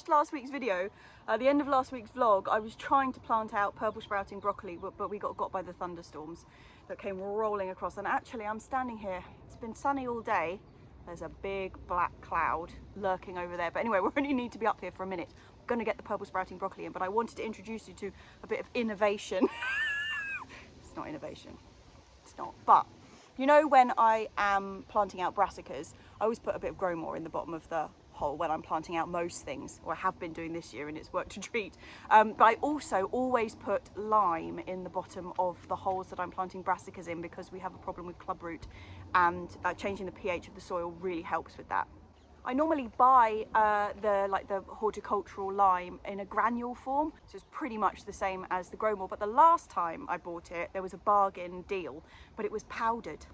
watched last week's video, at the end of last week's vlog, I was trying to plant out purple sprouting broccoli, but we got by the thunderstorms that came rolling across. And actually, I'm standing here. It's been sunny all day. There's a big black cloud lurking over there. But anyway, we only need to be up here for a minute. I'm going to get the purple sprouting broccoli in, but I wanted to introduce you to a bit of innovation. It's not innovation. It's not. But you know, when I am planting out brassicas, I always put a bit of grow more in the bottom of the hole when I'm planting out most things, or I have been doing this year and it's worked a treat. But I also always put lime in the bottom of the holes that I'm planting brassicas in, because we have a problem with clubroot, and changing the pH of the soil really helps with that. I normally buy the horticultural lime in a granule form, so it's pretty much the same as the Growmore. But the last time I bought it, there was a bargain deal, but it was powdered,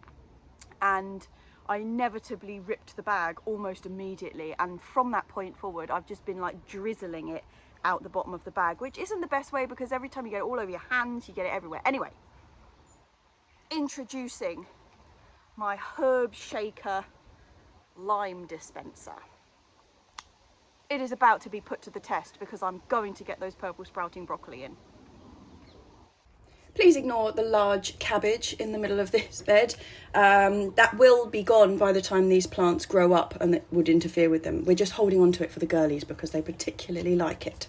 and I inevitably ripped the bag almost immediately. And from that point forward, I've just been like drizzling it out the bottom of the bag, which isn't the best way, because every time you get it all over your hands, you get it everywhere. Anyway, introducing my herb shaker lime dispenser. It is about to be put to the test, because I'm going to get those purple sprouting broccoli in. Please ignore the large cabbage in the middle of this bed. That will be gone by the time these plants grow up, and it would interfere with them. We're just holding on to it for the girlies because they particularly like it.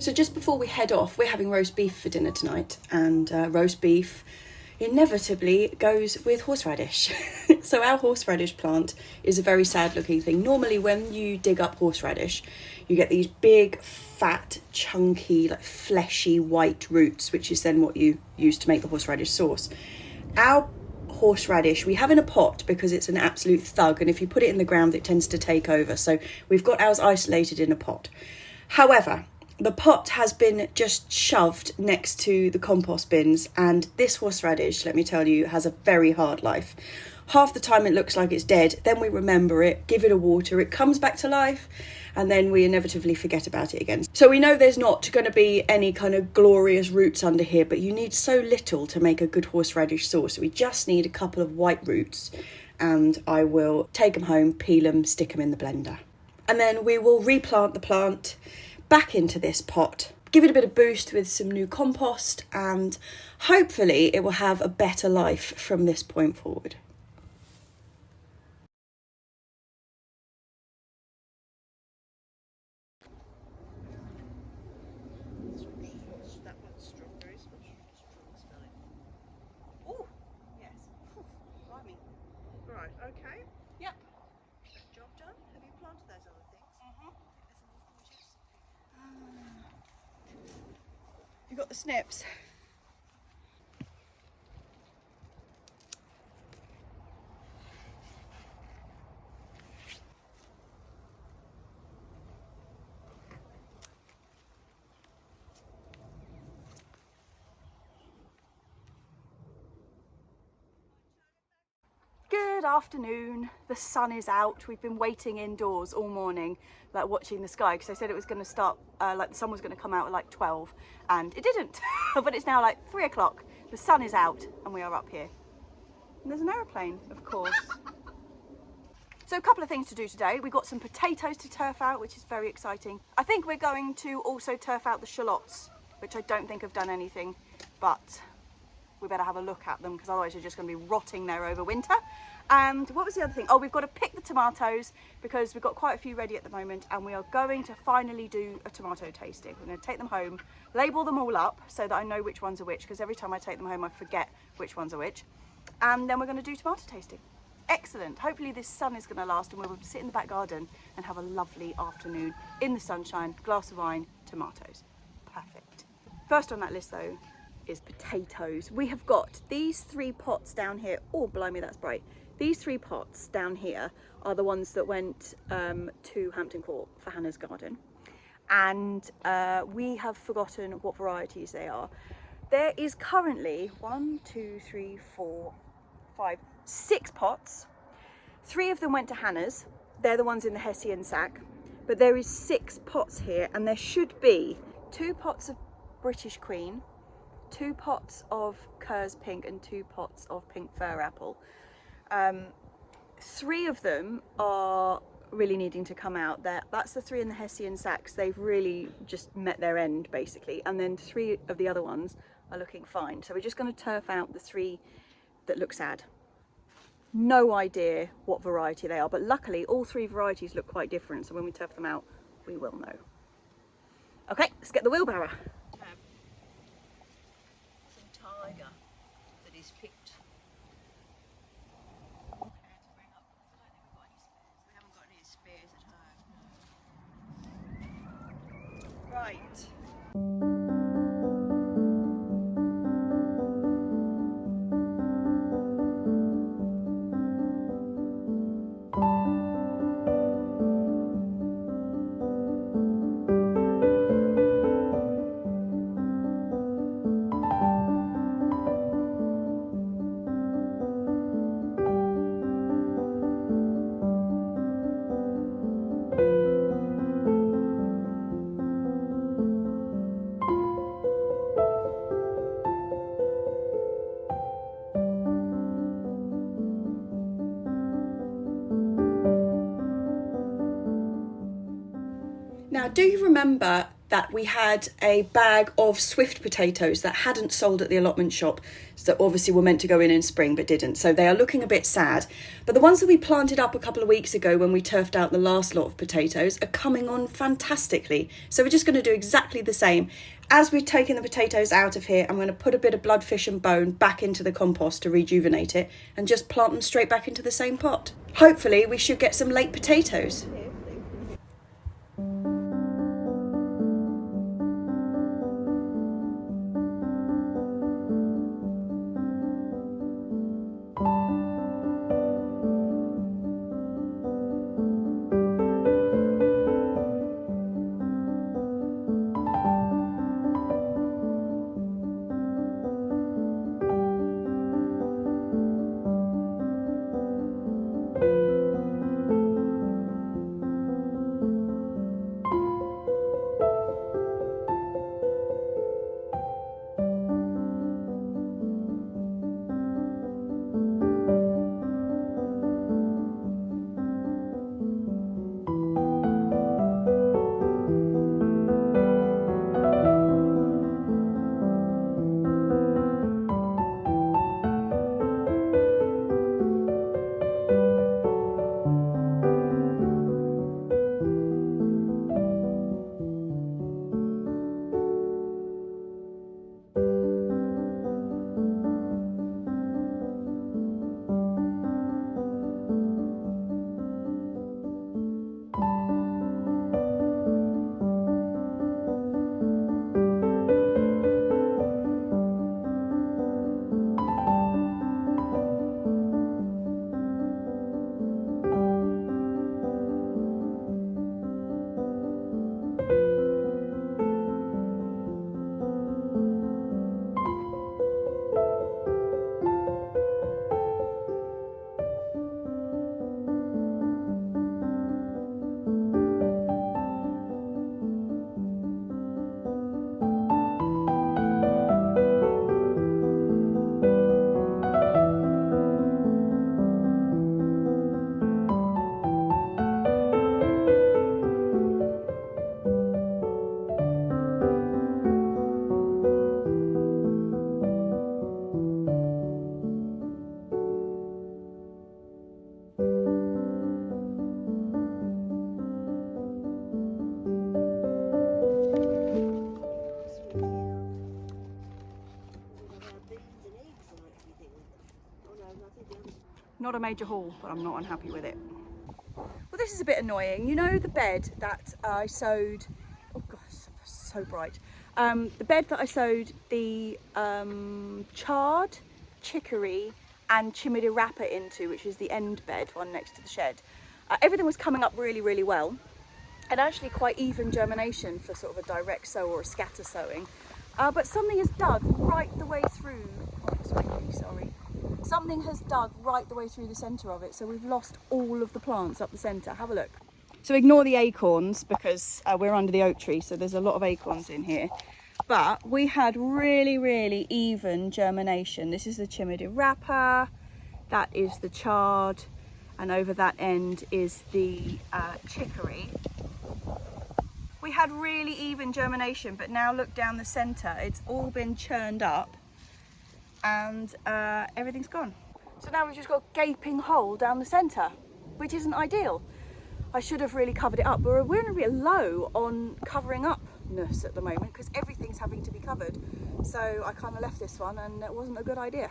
So just before we head off, we're having roast beef for dinner tonight, and roast beef inevitably goes with horseradish. So our horseradish plant is a very sad looking thing. Normally when you dig up horseradish, you get these big, fat, chunky, like fleshy white roots, which is then what you use to make the horseradish sauce. Our horseradish we have in a pot because it's an absolute thug, and if you put it in the ground it tends to take over. So we've got ours isolated in a pot. However, the pot has been just shoved next to the compost bins, and this horseradish, let me tell you, has a very hard life. Half the time it looks like it's dead, then we remember it, give it a water, it comes back to life, and then we inevitably forget about it again. So we know there's not going to be any kind of glorious roots under here, but you need so little to make a good horseradish sauce. We just need a couple of white roots, and I will take them home, peel them, stick them in the blender. And then we will replant the plant back into this pot, give it a bit of boost with some new compost, and hopefully it will have a better life from this point forward. That one's strawberries. Oh, yes. Blimey. Right, okay. Yep. Job done. Have you planted those other things? Mm-hmm. You've got the the snips. Good afternoon. The sun is out. We've been waiting indoors all morning, like watching the sky, because they said it was going to start, like the sun was going to come out at like 12, and it didn't. But it's now like 3 o'clock. The sun is out, and we are up here. And there's an aeroplane, of course. So a couple of things to do today. We've got some potatoes to turf out, which is very exciting. I think we're going to also turf out the shallots, which I don't think have done anything, but we better have a look at them because otherwise they're just going to be rotting there over winter. And what was the other thing? Oh, we've got to pick the tomatoes because we've got quite a few ready at the moment, and we are going to finally do a tomato tasting. We're going to take them home, label them all up so that I know which ones are which, because every time I take them home I forget which ones are which. And then we're going to do tomato tasting. Excellent. Hopefully this sun is going to last and we'll sit in the back garden and have a lovely afternoon in the sunshine, glass of wine, tomatoes. Perfect. First on that list though is potatoes. We have got these 3 pots down here. Oh, blimey, that's bright. These 3 pots down here are the ones that went to Hampton Court for Hannah's garden. And we have forgotten what varieties they are. There is currently 1, 2, 3, 4, 5, 6 pots. 3 of them went to Hannah's. They're the ones in the Hessian sack. But there is 6 pots here, and there should be 2 pots of British Queen, 2 pots of Kerr's Pink, and 2 pots of Pink Fir Apple. 3 of them are really needing to come out. That's the 3 in the Hessian sacks. They've really just met their end basically, and then 3 of the other ones are looking fine. So we're just going to turf out the 3 that look sad. No idea what variety they are, but luckily all 3 varieties look quite different, so when we turf them out we will know. Okay, let's get the wheelbarrow. Some tiger that is picked. Right. Now, do you remember that we had a bag of Swift potatoes that hadn't sold at the allotment shop, that obviously were meant to go in spring but didn't, so they are looking a bit sad. But the ones that we planted up a couple of weeks ago when we turfed out the last lot of potatoes are coming on fantastically. So we're just going to do exactly the same. As we're taking the potatoes out of here, I'm going to put a bit of bloodfish and bone back into the compost to rejuvenate it and just plant them straight back into the same pot. Hopefully we should get some late potatoes. Not a major haul, but I'm not unhappy with it. Well, this is a bit annoying. You know the bed that I sowed, oh gosh, so bright. The bed that I sowed the chard, chicory and chimidirapa into, which is the end bed, one next to the shed. Everything was coming up really, really well. And actually quite even germination for sort of a direct sow or a scatter sowing. But something has dug right the way through, oh, it's windy, sorry. Something has dug right the way through the centre of it, so we've lost all of the plants up the centre. Have a look. So ignore the acorns because we're under the oak tree, so there's a lot of acorns in here. But we had really, really even germination. This is the chimidirapa, that is the chard, and over that end is the chicory. We had really even germination, but now look down the centre, it's all been churned up and everything's gone. So now we've just got a gaping hole down the centre, which isn't ideal. I should have really covered it up, but we're a bit low on covering upness at the moment because everything's having to be covered. So I kind of left this one and it wasn't a good idea.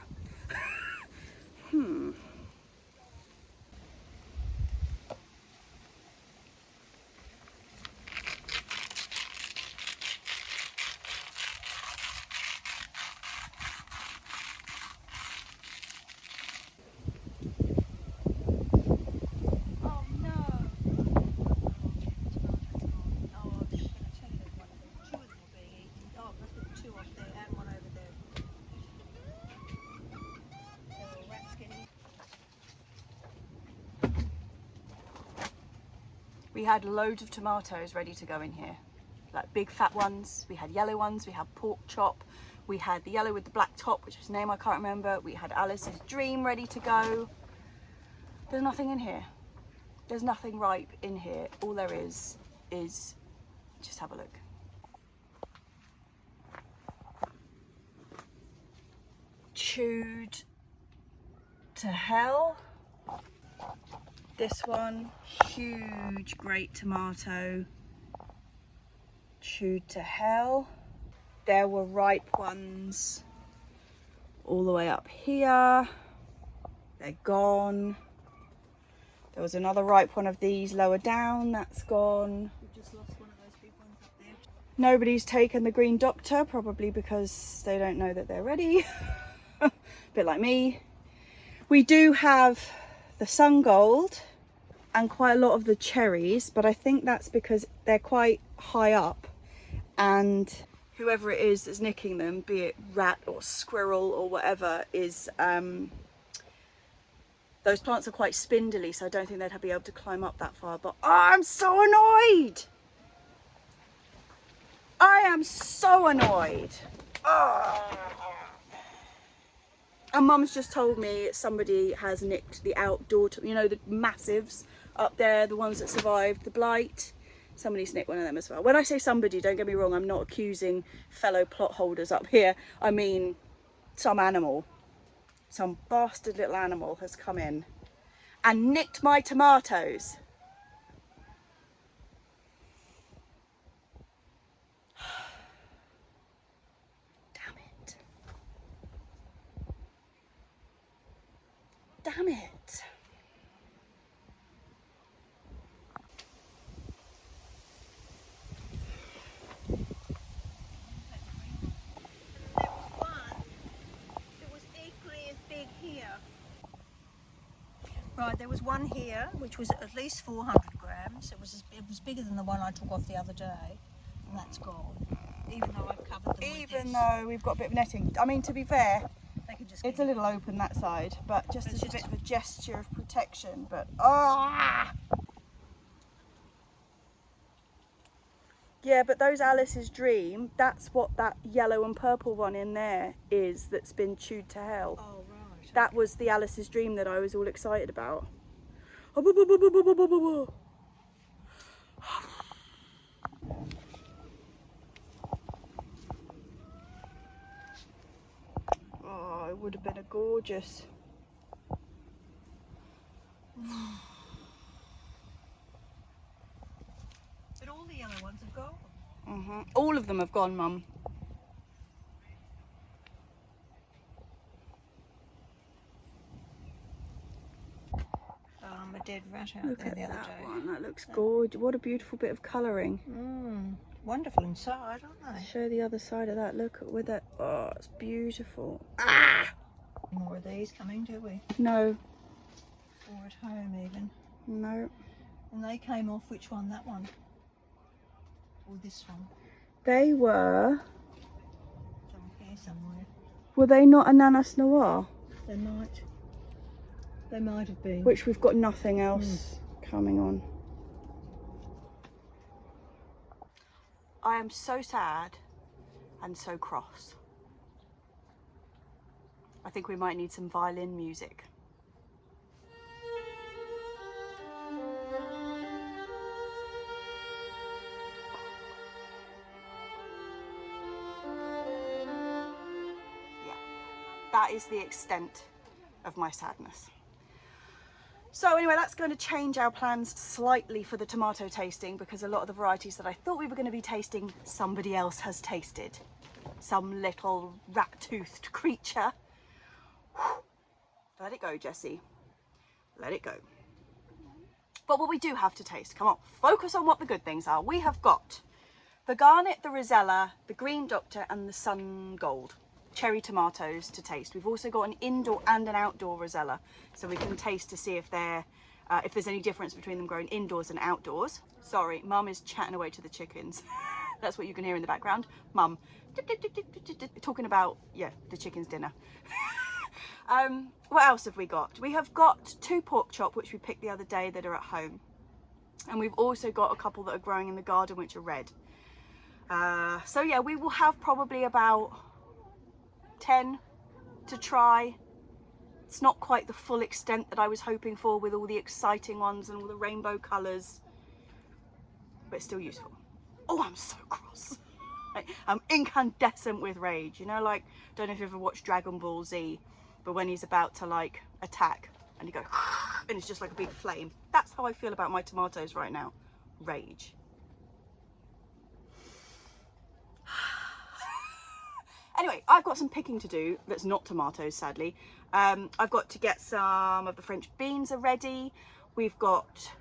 We had loads of tomatoes ready to go in here, like big fat ones. We had yellow ones, we had pork chop, we had the yellow with the black top, which is a name I can't remember. We had Alice's Dream ready to go. There's nothing in here. There's nothing ripe in here. All there is, just have a look. Chewed to hell. This one, huge, great tomato, chewed to hell. There were ripe ones all the way up here. They're gone. There was another ripe one of these lower down, that's gone. We've just lost one of those big ones up there. Nobody's taken the Green Doctor, probably because they don't know that they're ready. A bit like me. We do have the Sun Gold and quite a lot of the cherries, but I think that's because they're quite high up and whoever it is that's nicking them, be it rat or squirrel or whatever, is those plants are quite spindly, so I don't think they'd be able to climb up that far. But oh, I'm so annoyed. I am so annoyed. Oh. And Mum's just told me somebody has nicked the outdoor, you know, the massives up there, the ones that survived the blight. Somebody's nicked one of them as well. When I say somebody, don't get me wrong, I'm not accusing fellow plot holders up here. I mean, some animal, some bastard little animal has come in and nicked my tomatoes. Damn it. Damn it. Right, there was one here which was at least 400 grams. It was bigger than the one I took off the other day, and that's gone. Even though I've covered them with this. Though we've got a bit of netting. I mean, to be fair, They can just it's a little open that side, but just as a bit of a gesture of protection. But ah, yeah. But those Alice's Dream, that's what that yellow and purple one in there is. That's been chewed to hell. Oh right. That was the Alice's Dream that I was all excited about. Oh, it would have been a gorgeous. But all the yellow ones have gone. All of them have gone, Mum. dead rat out Look there at the other that day. one. That looks gorgeous. What a beautiful bit of colouring. Wonderful inside, aren't they? Show the other side of that. Look with that. Oh, it's beautiful. Ah! More of these coming, do we? No. Or at home even. No. And they came off, which one? That one? Or this one? They were... It's on here somewhere. Were they not Ananas Noire? They might. They might have been. Which we've got nothing else coming on. I am so sad and so cross. I think we might need some violin music. Yeah, that is the extent of my sadness. So anyway, that's going to change our plans slightly for the tomato tasting, because a lot of the varieties that I thought we were going to be tasting, somebody else has tasted. Some little rat-toothed creature. Whew. Let it go, Jessie. Let it go. But what we do have to taste, come on, focus on what the good things are. We have got the Garnet, the Rosella, the Green Doctor and the Sun Gold cherry tomatoes to taste. We've also got an indoor and an outdoor Rosella, so we can taste to see if they're if there's any difference between them growing indoors and outdoors. Sorry, Mum is chatting away to the chickens. That's what you can hear in the background. Mum talking about, yeah, the chicken's dinner. What else have we got? We have got 2 pork chop, which we picked the other day, that are at home, and we've also got a couple that are growing in the garden, which are red. So yeah, we will have probably about 10 to try. It's not quite the full extent that I was hoping for, with all the exciting ones and all the rainbow colours, but it's still useful. Oh, I'm so cross. I'm incandescent with rage, you know, like, don't know if you ever watched Dragon Ball Z, but when he's about to like attack and he goes and it's just like a big flame. That's how I feel about my tomatoes right now. Rage. Anyway, I've got some picking to do that's not tomatoes, sadly. I've got to get some of the French beans are ready. We've got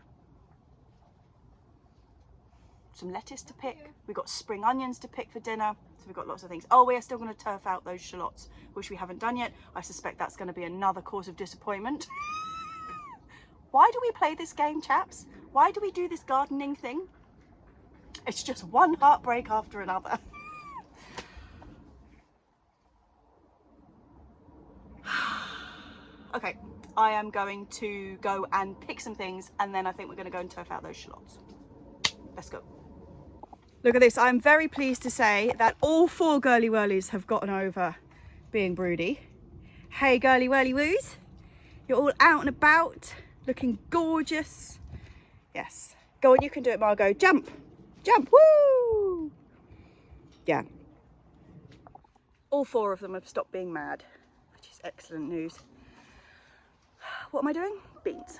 some lettuce to pick. We've got spring onions to pick for dinner. So we've got lots of things. Oh, we are still going to turf out those shallots, which we haven't done yet. I suspect that's going to be another cause of disappointment. Why do we play this game, chaps? Why do we do this gardening thing? It's just one heartbreak after another. Okay, I am going to go and pick some things, and then I think we're going to go and turf out those shallots. Let's go. Look at this. I'm very pleased to say that all 4 girly whirlies have gotten over being broody. Hey, girly whirly woos. You're all out and about, looking gorgeous. Yes. Go on, you can do it, Margot. Jump. Jump. Woo! Yeah. All 4 of them have stopped being mad, which is excellent news. What am I doing? Beans.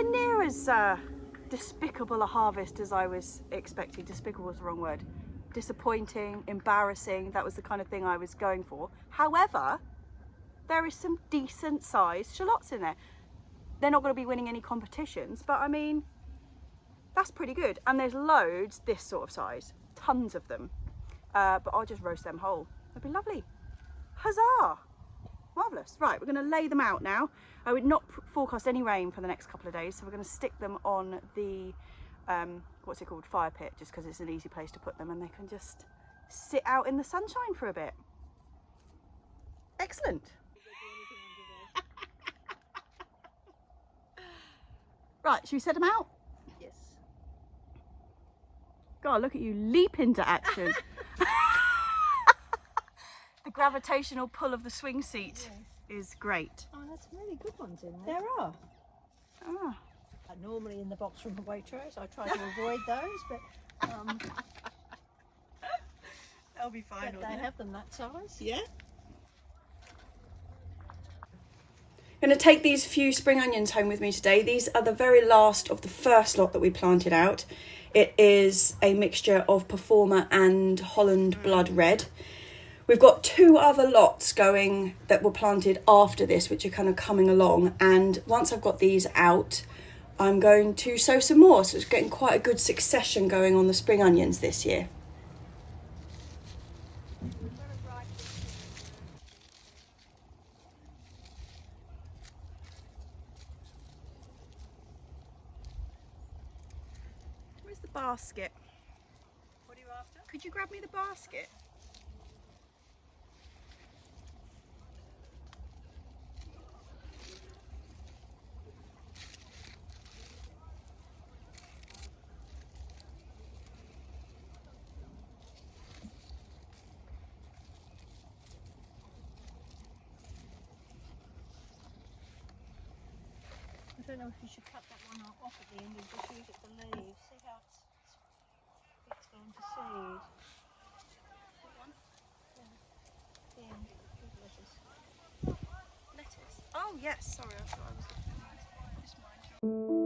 nowhere near as despicable a harvest as I was expecting. Despicable is the wrong word. Disappointing, embarrassing, that was the kind of thing I was going for. However, there is some decent sized shallots in there. They're not going to be winning any competitions, but I mean, that's pretty good. And there's loads this sort of size, tons of them. But I'll just roast them whole. That'd be lovely. Huzzah! Marvellous. Right, we're going to lay them out now. I would not forecast any rain for the next couple of days, so we're going to stick them on the, what's it called, fire pit, just because it's an easy place to put them and they can just sit out in the sunshine for a bit. Excellent. Right, should we set them out? Yes. God, look at you leap into action. The gravitational pull of the swing seat is great. Oh, there's some really good ones in there. There are. Ah. Normally in the box from Waitrose, I try to avoid those, but They'll be fine. they have them that size. Yeah. I'm going to take these few spring onions home with me today. These are the very last of the first lot that we planted out. It is a mixture of Performer and Holland Blood Red. We've got 2 other lots going that were planted after this, which are kind of coming along. And once I've got these out, I'm going to sow some more. So it's getting quite a good succession going on the spring onions this year. Where's the basket? What are you after? Could you grab me the basket? I don't know if you should cut that one off at the end and just use it for leaves. See how it's going to seed. What one? The end. Good lettuce. Lettuce. Oh yes, sorry, I thought I was looking at that. Just mind you.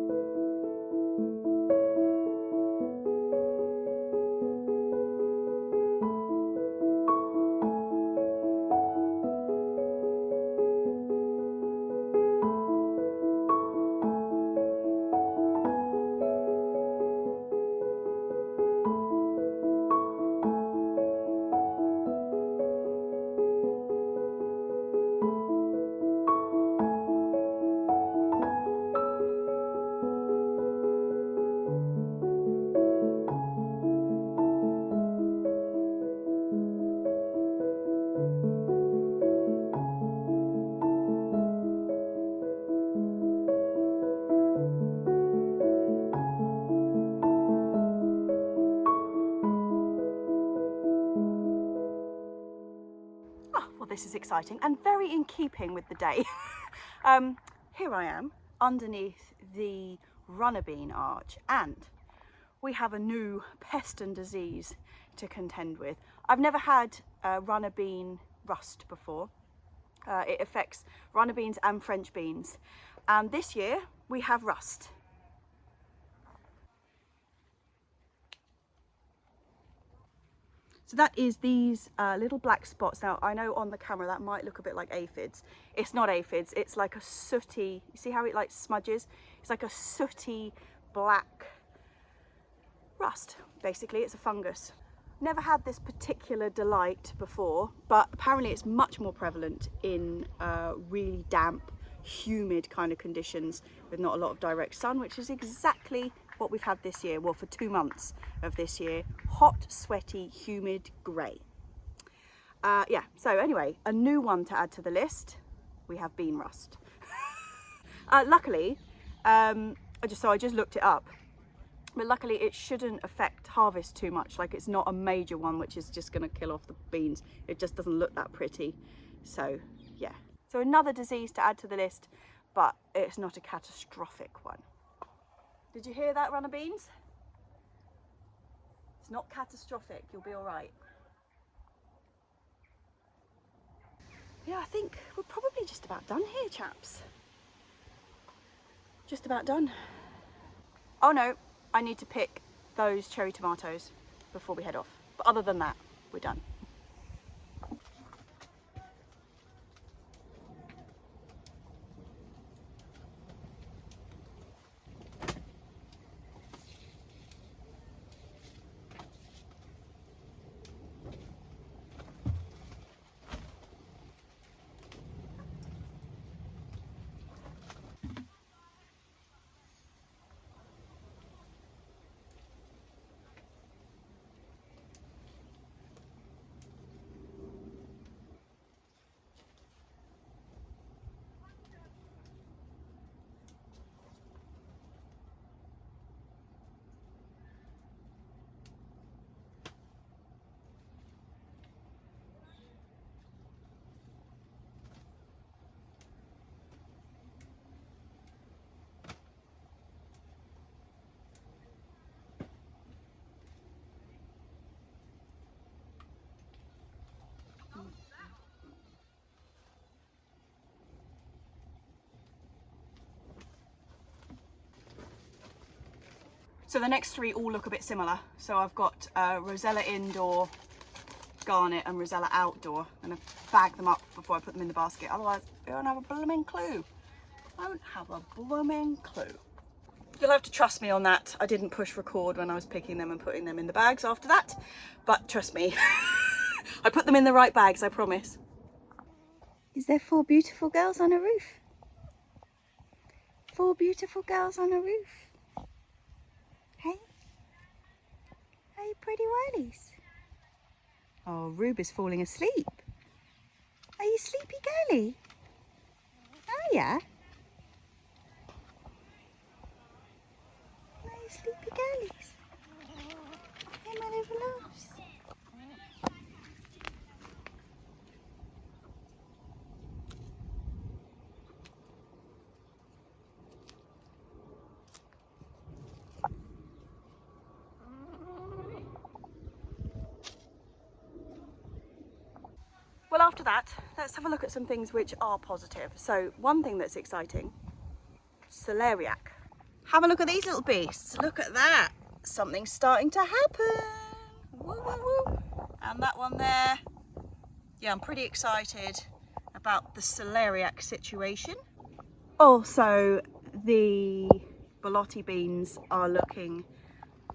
This is exciting and very in keeping with the day. Here I am underneath the runner bean arch, and we have a new pest and disease to contend with. I've never had runner bean rust before. It affects runner beans and French beans, and this year we have rust. So that is these little black spots. Now I know on the camera that might look a bit like aphids. It's not aphids, it's like a sooty, you see how it like smudges? It's like a sooty black rust. Basically it's a fungus. Never had this particular delight before, but apparently it's much more prevalent in really damp, humid kind of conditions with not a lot of direct sun, which is exactly what we've had this year. Well, for 2 months of this year, hot, sweaty, humid, grey. Yeah, so anyway, a new one to add to the list. We have bean rust. Luckily, I just looked it up, but luckily it shouldn't affect harvest too much. Like, it's not a major one which is just going to kill off the beans. It just doesn't look that pretty. So yeah, so another disease to add to the list, but it's not a catastrophic one. Did you hear that, runner beans? It's not catastrophic, you'll be all right. Yeah, I think we're probably just about done here, chaps. just about done. Oh no, I need to pick those cherry tomatoes before we head off. But other than that, we're done. So the next three all look a bit similar. So I've got Rosella Indoor, Garnet and Rosella Outdoor. I'm going to bag them up before I put them in the basket. Otherwise, I don't have a blooming clue. I don't have a blooming clue. You'll have to trust me on that. I didn't push record when I was picking them and putting them in the bags after that. But trust me, I put them in the right bags, I promise. Is there 4 beautiful girls on a roof? 4 beautiful girls on a roof. Hey? Hey, pretty whirlies. Oh, Rube is falling asleep. Are you sleepy girly? Oh yeah. Are you sleepy girlies? Hey, my little loves. Well, after that, let's have a look at some things which are positive. So one thing that's exciting, celeriac. Have a look at these little beasts. Look at that. Something's starting to happen. Woo, woo, woo. And that one there. Yeah, I'm pretty excited about the celeriac situation. Also, the borlotti beans are looking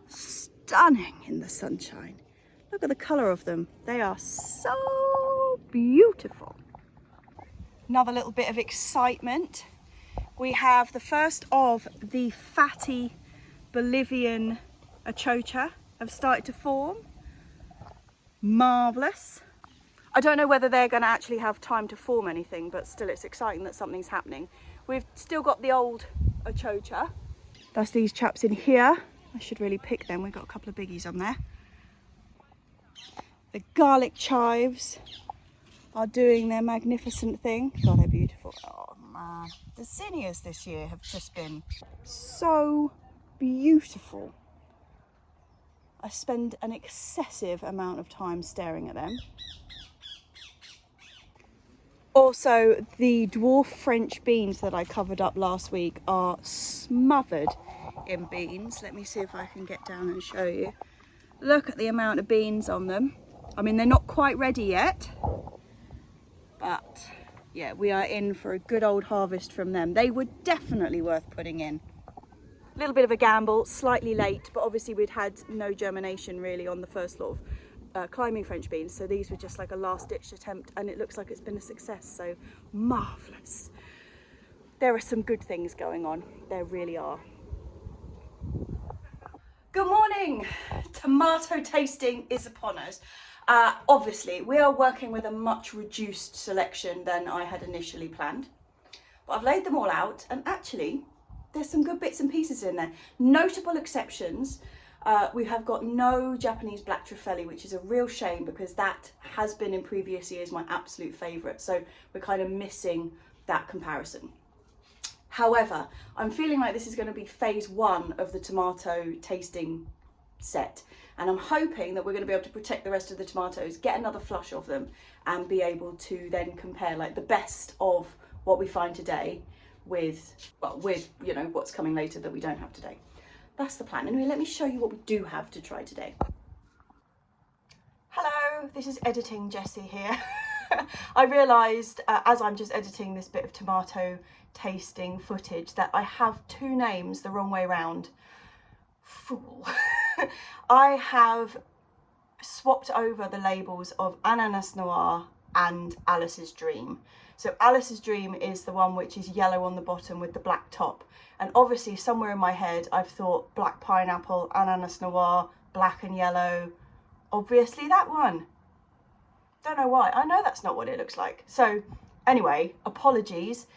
stunning in the sunshine. Look at the colour of them. They are so beautiful. Another little bit of excitement. We have the first of the fatty Bolivian achocha have started to form. Marvellous. I don't know whether they're going to actually have time to form anything, but still it's exciting that something's happening. We've still got the old achocha. That's these chaps in here. I should really pick them. We've got a couple of biggies on there. The garlic chives are doing their magnificent thing. God, they're beautiful. Oh man, the zinnias this year have just been so beautiful. I spend an excessive amount of time staring at them. Also, the dwarf French beans that I covered up last week are smothered in beans. Let me see if I can get down and show you. Look at the amount of beans on them. I mean, they're not quite ready yet, but yeah, we are in for a good old harvest from them. They were definitely worth putting in. A little bit of a gamble, slightly late, but obviously we'd had no germination really on the first lot of climbing French beans, so these were just like a last-ditch attempt, and it looks like it's been a success, so marvellous. There are some good things going on, there really are. Good morning! Tomato tasting is upon us. Obviously, we are working with a much reduced selection than I had initially planned, but I've laid them all out, and actually there's some good bits and pieces in there. Notable exceptions, we have got no Japanese black truffelli, which is a real shame because that has been in previous years my absolute favourite, so we're kind of missing that comparison. However, I'm feeling like this is going to be phase 1 of the tomato tasting set, and I'm hoping that we're going to be able to protect the rest of the tomatoes, get another flush of them, and be able to then compare like the best of what we find today with, well, with, you know, what's coming later that we don't have today. That's the plan. Anyway, let me show you what we do have to try today. Hello, this is Editing Jessie here. I realised as I'm just editing this bit of tomato tasting footage that I have two names the wrong way round. Fool. I have swapped over the labels of Ananas Noire and Alice's Dream. So Alice's Dream is the one which is yellow on the bottom with the black top. And obviously somewhere in my head I've thought black pineapple, Ananas Noire, black and yellow. Obviously that one. Don't know why. I know that's not what it looks like. So anyway, apologies.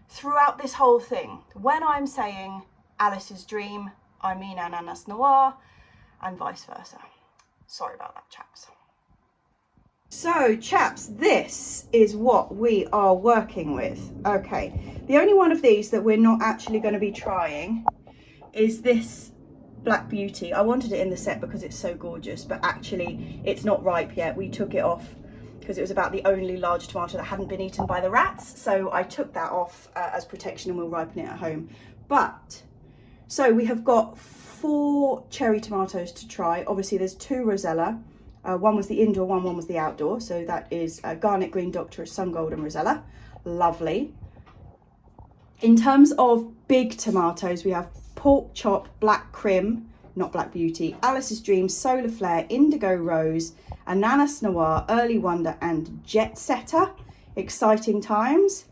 Throughout this whole thing, when I'm saying Alice's Dream, I mean Ananas Noire and vice versa. Sorry about that, chaps. So, chaps, this is what we are working with. Okay, the only one of these that we're not actually going to be trying is this Black Beauty. I wanted it in the set because it's so gorgeous, but actually it's not ripe yet. We took it off because it was about the only large tomato that hadn't been eaten by the rats. So I took that off as protection and we'll ripen it at home. But, so we have got 4 cherry tomatoes to try. Obviously there's 2 Rosella. One was the indoor one was the outdoor. So that is Garnet Green Doctor, Sun Gold and Rosella. Lovely. In terms of big tomatoes, we have Pork Chop, Black Crim, not Black Beauty, Alice's Dream, Solar Flare, Indigo Rose, Ananas Noire, Early Wonder and Jet Setter. Exciting times.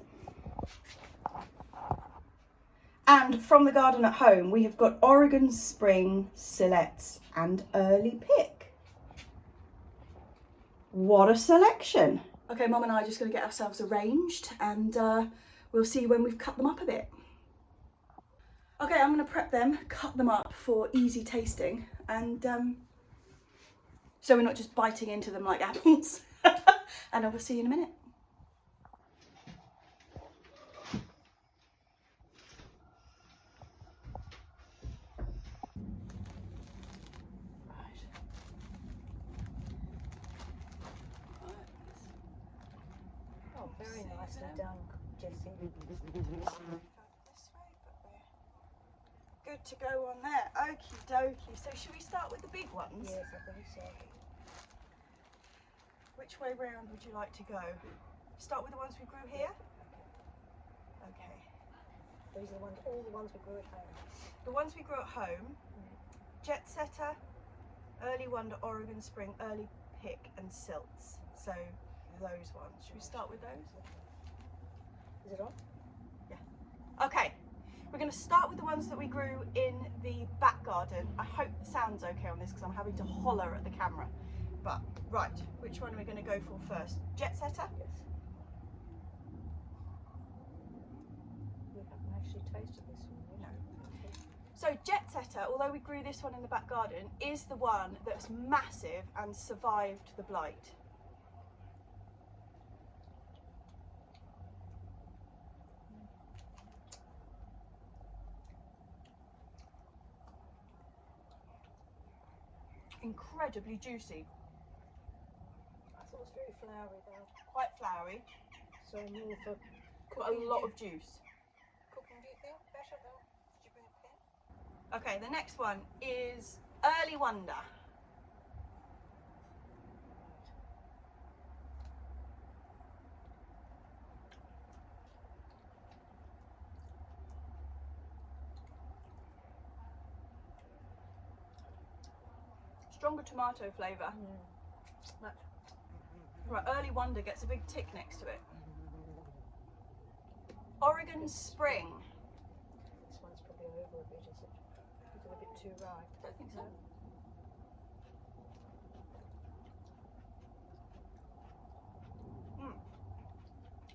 And from the garden at home, we have got Oregon Spring, Silettes and Early Pick. What a selection. Okay, Mum and I are just going to get ourselves arranged and we'll see when we've cut them up a bit. Okay, I'm going to prep them, cut them up for easy tasting and so we're not just biting into them like apples. And I will see you in a minute. Oh, very nicely done, Jessie. Good to go on there. Okie dokie. So should we start with the big ones? Yes, I think so. Which way round would you like to go? Start with the ones we grew here? Okay. These are the ones, all the ones we grew at home. The ones we grew at home, Jet Setter, Early Wonder, Oregon Spring, Early Pick and Silts. So those ones. Should we start with those? Is it on? Yeah. Okay. We're going to start with the ones that we grew in the back garden. I hope the sound's okay on this because I'm having to holler at the camera. But, right, which one are we going to go for first? Jet Setter? Yes. We haven't actually tasted this one. No. So Jet Setter, although we grew this one in the back garden, is the one that's massive and survived the blight. Incredibly juicy. I thought it was very floury though. Quite floury, So more for but a lot of juice. cooking, do you think? Better though? Did you bring a pen? Okay, the next one is Early Wonder. Stronger tomato flavour. Right, Early Wonder gets a big tick next to it. Oregon Spring. This one's probably over a bit, is it? Is it a bit too ripe? I don't think so.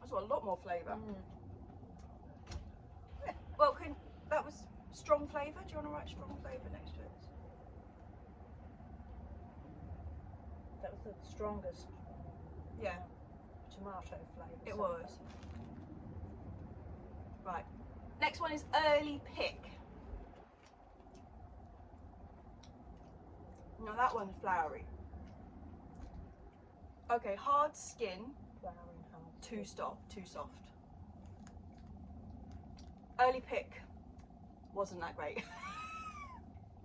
That's got a lot more flavour. Yeah, well, that was strong flavour. Do you want to write strong flavour next to it? That was the strongest Yeah, tomato flavour. it was. Right. Next one is Early Pick. Now that one's floury. Okay, hard skin, Floury and hard. too soft. early pick wasn't that great.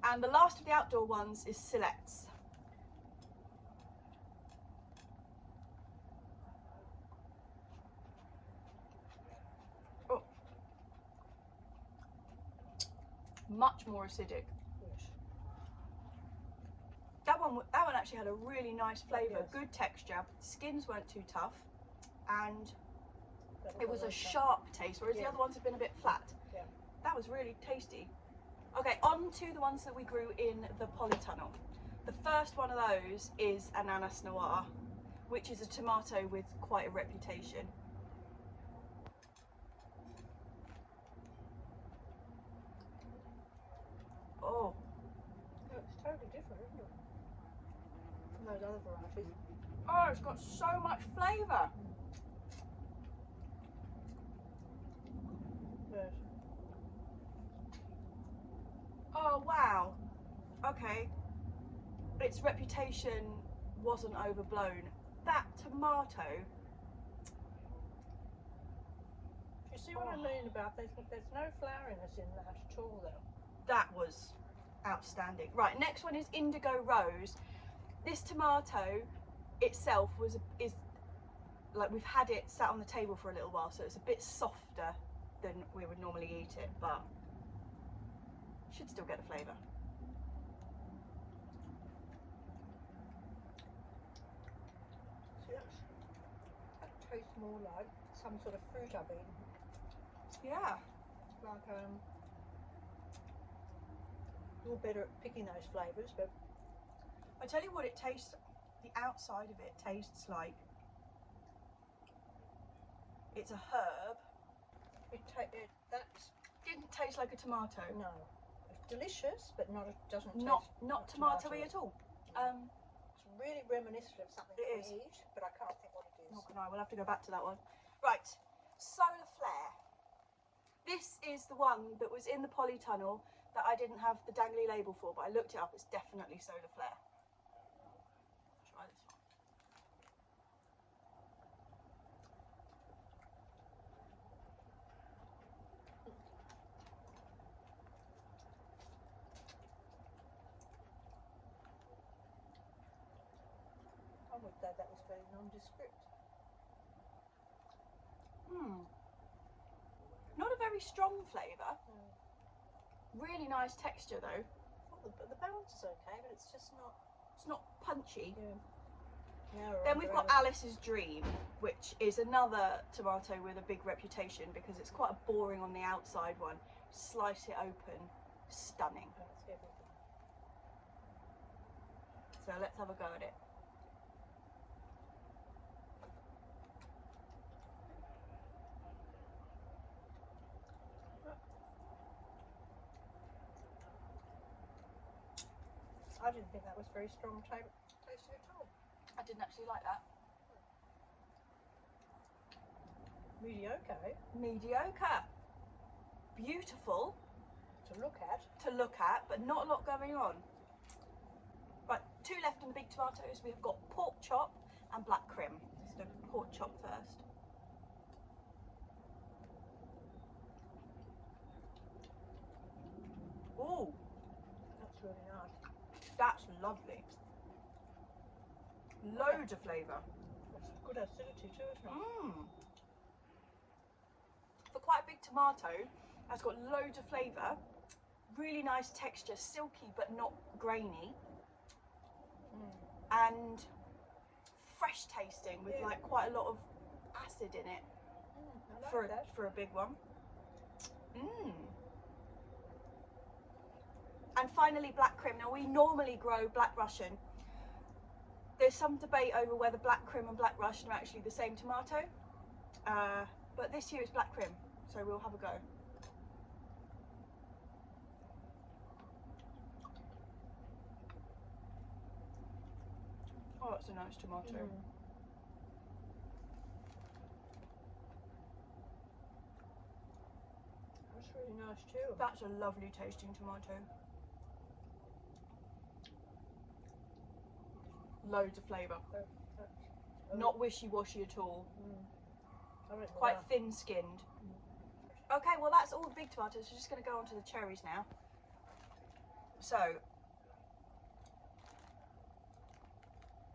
And the last of the outdoor ones is Selects. Oh, much more acidic. Yes. That one actually had a really nice flavour, Yes. good texture. Skins weren't too tough, and it was a okay. sharp taste, whereas the Yeah. other ones have been a bit flat. Yeah. That was really tasty. Okay, on to the ones that we grew in the Polytunnel. The first one of those is Ananas Noire, which is a tomato with quite a reputation. Oh, No, it's totally different, isn't it? From those other varieties. oh, it's got so much flavour. Yes. Oh, wow. Okay. Its reputation wasn't overblown. That tomato. You see what I mean about there's no floweriness in that at all, though. That was outstanding. Right, next one is Indigo Rose. This tomato itself is like, we've had it sat on the table for a little while, so it's a bit softer than we would normally eat it, but should still get the flavour. See, that tastes more like some sort of fruit I've eaten. Yeah. Like you're better at picking those flavours, but I tell you what, it tastes, the outside of it tastes like it's a herb. That's Didn't taste like a tomato. no, it's delicious, but doesn't taste Not tomatoey at all. It's really reminiscent of something It we is. eat, but I can't think what it is. Not can I, we'll have to go back to that one. Right, Solar Flare. This is the one that was in the Polytunnel that I didn't have the dangly label for, but I looked it up, it's definitely Solar Flare. Try this one. I would say that was very nondescript. Not a very strong flavour. No. Really nice texture though. Well, the balance is okay, but it's just not. It's not punchy. Yeah. Now Then we've got Alice's Dream, which is another tomato with a big reputation because it's quite a boring on the outside one. Slice it open, stunning. That's everything. So let's have a go at it. I didn't think that was very strong tasting at all. I didn't actually like that. Mediocre Mediocre. Beautiful to look at. to look at, but not a lot going on. Right, two left in the big tomatoes. We've got pork chop and black crim. So pork chop first. Ooh, That's really nice. that's lovely. Loads of flavour. It's good acidity too, isn't it? For quite a big tomato, it's got loads of flavour. Really nice texture, silky but not grainy. And fresh tasting with like quite a lot of acid in it I like for that. for a big one. And finally, black crim. Now we normally grow black Russian. There's some debate over whether black crim and black Russian are actually the same tomato, but this year it's black crim, so we'll have a go. Oh, that's a nice tomato. That's really nice too. That's a lovely tasting tomato. Loads of flavour. Not wishy-washy at all. Quite thin-skinned. Okay, well that's all the big tomatoes. We're just going to go on to the cherries now. So,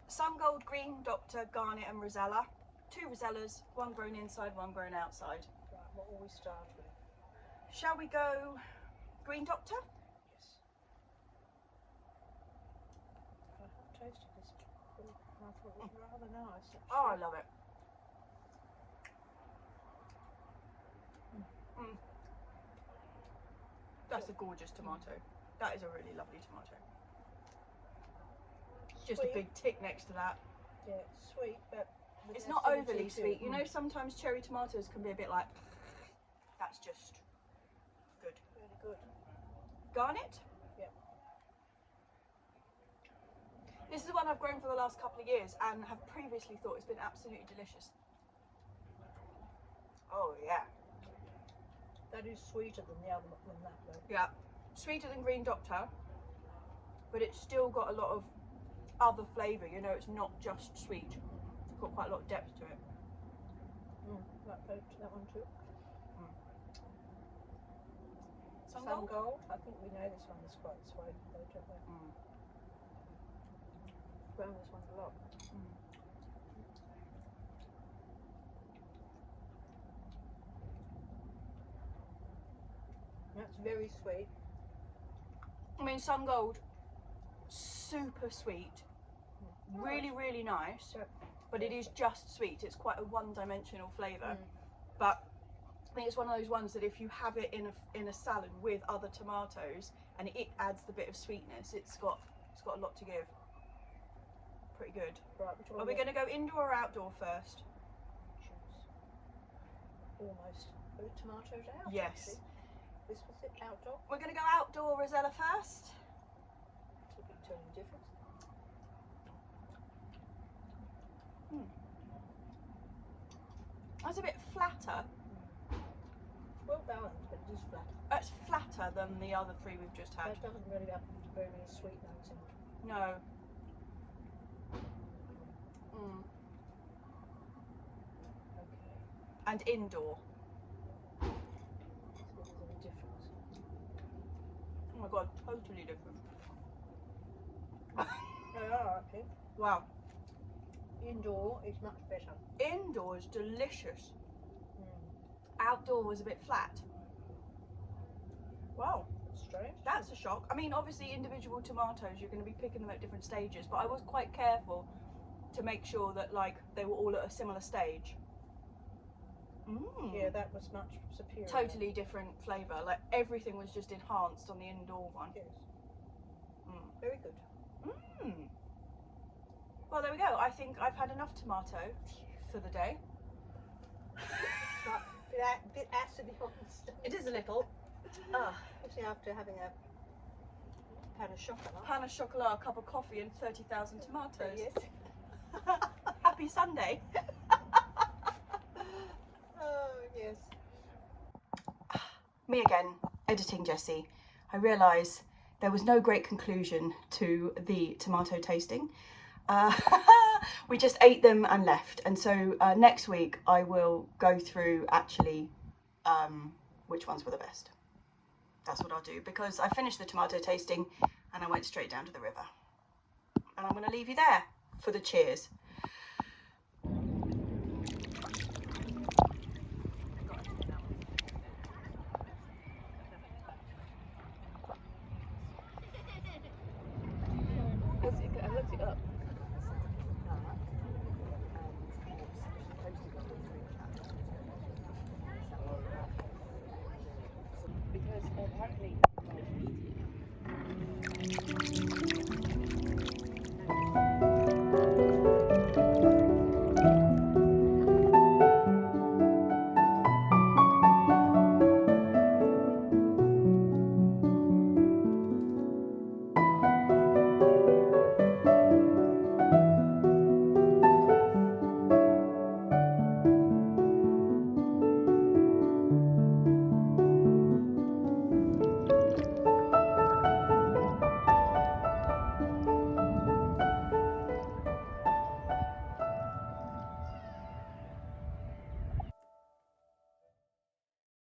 Sun Gold, Green Doctor, Garnet and Rosella. 2 Rosellas, one grown inside, one grown outside. Right, what will we start with? Shall we go Green Doctor? Yes. I have tasted this before and I thought it was rather nice. Actually. Oh, I love it. Mm. That's a gorgeous tomato. That is a really lovely tomato. Just a Sweet. big tick next to that. Yeah, it's sweet, but with It's not acidity overly to sweet. it. You know, sometimes cherry tomatoes can be a bit like, that's just good. Really good. Garnet? Yeah. This is the one I've grown for the last couple of years and have previously thought it's been absolutely delicious. Oh yeah. That is sweeter than the other than that though. Yeah. Sweeter than Green Doctor, but it's still got a lot of other flavour, you know, it's not just sweet. It's got quite a lot of depth to it. That one too. Sun Sun Gold? Gold. I think we know this one is quite sweet though, don't we? Grown this one a lot. That's very sweet. I mean, Sun Gold, super sweet. Really, really nice. Yeah. But it is just sweet. It's quite a one-dimensional flavour. But I think it's one of those ones that if you have it in a salad with other tomatoes and it adds the bit of sweetness, it's got a lot to give. Pretty good. Right, which one Are we going to go indoor or outdoor first? choose? Almost. Are the tomatoes out? Yes. Actually? This was it, outdoor. We're going to go outdoor, Rosella, first. It's a big turning difference. That's a bit flatter. It's well balanced, but it is flat. It's flatter than the other 3 we've just had. It doesn't really have very many sweet notes in it. No. Okay. And indoor. So there's a difference. Oh my god, totally different. They are, I think. Wow. Indoor is much better. Indoor is delicious. Outdoor was a bit flat. Wow, That's strange. that's a shock. I mean, obviously individual tomatoes, you're going to be picking them at different stages, but I was quite careful to make sure that like they were all at a similar stage. Yeah, that was much superior. Totally different flavour. Like everything was just enhanced on the indoor one. Yes. Very good. Well, there we go. I think I've had enough tomato for the day. But bit acidy on the stomach. It is a little. Especially after having a pan of chocolate. Pan of chocolat, a cup of coffee, and 30,000 tomatoes. Yes. Happy Sunday. Oh, yes. Me again, editing Jessie. I realise there was no great conclusion to the tomato tasting. We just ate them and left, and so next week I will go through actually which ones were the best. That's what I'll do, because I finished the tomato tasting and I went straight down to the river, and I'm going to leave you there for the cheers. Let's look it up.